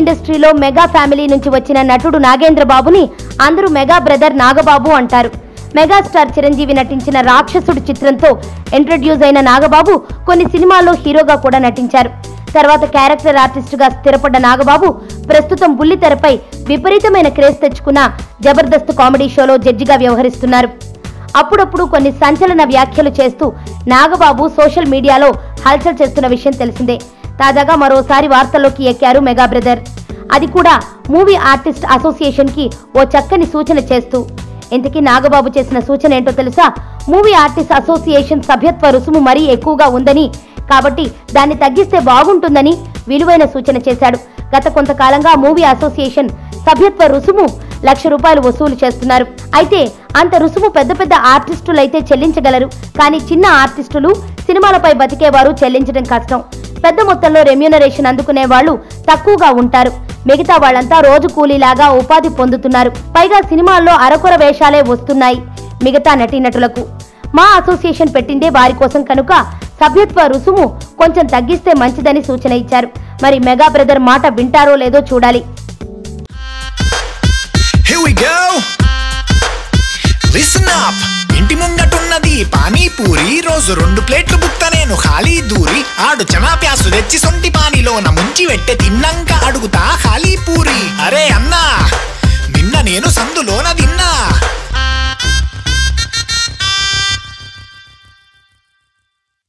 ఇండస్ట్రీలో mega family నుంచి వచ్చిన నటుడు నాగేంద్ర బాబుని అందరూ మెగా బ్రదర్ నాగబాబు అంటారు. మెగాస్టార్ చిరంజీవి నటించిన రాక్షసుడు చిత్రంతో ఇంట్రడ్యూస్ అయిన నాగబాబు కొన్ని సినిమాల్లో హీరోగా కూడా నటించారు. తర్వాత క్యారెక్టర్ ఆర్టిస్టుగా స్థిరపడ్డ నాగబాబు ప్రస్తుతం బుల్లితెరపై విపరీతమైన క్రేజ్ తెచ్చుకున్న జబర్దస్త్ కామెడీ షోలో జడ్జిగా వ్యవహరిస్తున్నారు. అప్పుడప్పుడు కొన్ని సంచలన వ్యాఖ్యలు చేస్తూ నాగబాబు సోషల్ మీడియాలో హల్చల్ చేస్తున్న విషయం తెలిసిందే. తాజాగా మరోసారి వార్తల్లోకి ఎక్కారు మెగా బ్రదర్. అది కూడా మూవీ ఆర్టిస్ట్ అసోసియేషన్ కి ఓ చక్కని సూచన చేస్తూ. ఇంతకీ నాగబాబు చేసిన సూచన ఏంటో తెలుసా? మూవీ ఆర్టిస్ట్ అసోసియేషన్ సభ్యత్వ రుసుము మరీ ఎక్కువగా ఉందని, కాబట్టి దాన్ని తగ్గిస్తే బాగుంటుందని విలువైన సూచన చేశాడు. గత కొంతకాలంగా మూవీ అసోసియేషన్ సభ్యత్వ రుసుము ₹1,00,000 వసూలు చేస్తున్నారు. అయితే అంత రుసుము పెద్ద పెద్ద ఆర్టిస్టులైతే చెల్లించగలరు, కానీ చిన్న ఆర్టిస్టులు, సినిమాలపై బతికేవారు చెల్లించడం కష్టం. పెద్ద మొత్తంలో రెమ్యూనరేషన్ అందుకునే వాళ్ళు తక్కువగా ఉంటారు. మిగతా వాళ్ళంతా రోజు కూలీలాగా ఉపాధి పొందుతున్నారు. పైగా సినిమాల్లో అరకొర వేషాలే వస్తున్నాయి మిగతా నటీనటులకు. మా అసోసియేషన్ పెట్టిందే వారి కోసం కనుక సభ్యత్వ రుసుము కొంచెం తగ్గిస్తే మంచిదని సూచన ఇచ్చారు. మరి మెగా బ్రదర్ మాట వింటారో లేదో చూడాలి. ఇంటి ముంగటున్నది పానీపూరి, రోజు 2 ప్లేట్లు బుక్త నేను ఖాళీ దూరి, ఆడు చనా ప్యాసు తెచ్చి సొంటి పానీలోన ముంచి వెట్టె తిన్నాక అడుగుతా ఖాళీ పూరి. అరే అన్నా నిన్న నేను సందులోన తిన్నా.